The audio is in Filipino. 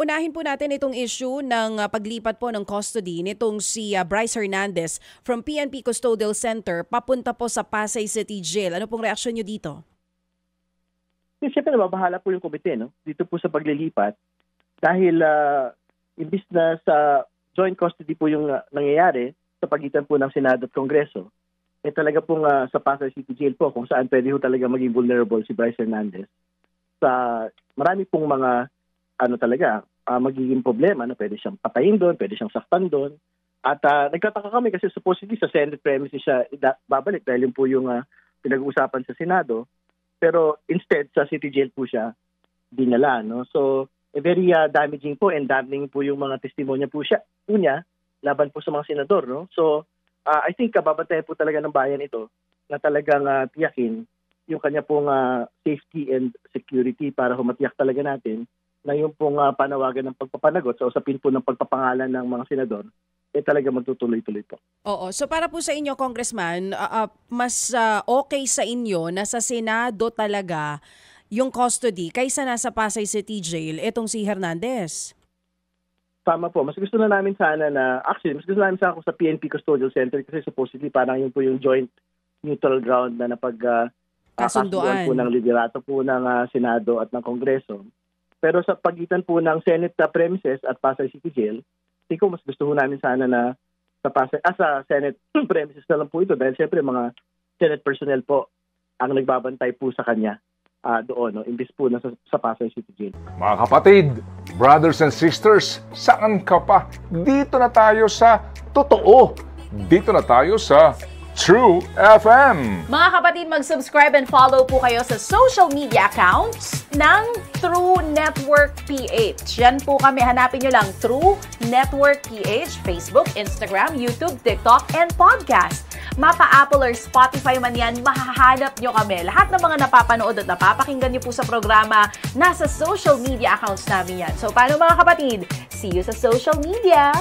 Unahin po natin itong issue ng paglipat po ng custody nitong si Bryce Hernandez from PNP Custodial Center papunta po sa Pasay City Jail. Ano pong reaksyon nyo dito? Siyempre nababahala po yung komite dito po sa paglilipat dahil imbis na sa joint custody po yung nangyayari sa pagitan po ng Senado at Kongreso, talaga pong sa Pasay City Jail po kung saan pwede ho talaga maging vulnerable si Bryce Hernandez. Marami pong mga magiging problema na pwede siyang patayin doon, pwede siyang saktan doon. At nagtataka kami kasi supposedly sa Senate premises siya babalik dahil yun po yung pinag-uusapan sa Senado. Pero instead, sa City Jail po siya dinala. No? So, very damaging po and damning po yung mga testimonya po niya laban po sa mga senador. No? So, I think babantayan po talaga ng bayan ito na talagang tiyakin yung kanya pong safety and security para humatiyak talaga natin na yung pong panawagan ng pagpapanagot sa usapin po ng pagpapangalan ng mga senador, talaga magtutuloy-tuloy po. Oo. So para po sa inyo, Congressman, mas okay sa inyo na sa Senado talaga yung custody kaysa nasa Pasay City Jail itong si Hernandez? Tama po. Mas gusto na namin sana mas gusto namin sana sa PNP Custodial Center kasi supposedly parang yun po yung joint neutral ground na kasunduan po ng liderato po ng Senado at ng Kongreso. Pero sa pagitan po ng Senate premises at Pasay City Jail, mas gusto ho namin sana na sa Senate premises na lang po ito dahil siyempre mga Senate personnel po ang nagbabantay po sa kanya doon, no? Imbis po na sa Pasay City Jail. Mga kapatid, brothers and sisters, saan ka pa? Dito na tayo sa totoo. Dito na tayo sa True FM. Mga kapatid, mag-subscribe and follow po kayo sa social media accounts ng True Network PH. Yan po kami. Hanapin nyo lang True Network PH, Facebook, Instagram, YouTube, TikTok, and podcast. Mapa Apple or Spotify man yan, mahahanap nyo kami. Lahat ng mga napapanood at napapakinggan nyo po sa programa, nasa social media accounts namin yan. So, paano mga kapatid? See you sa social media!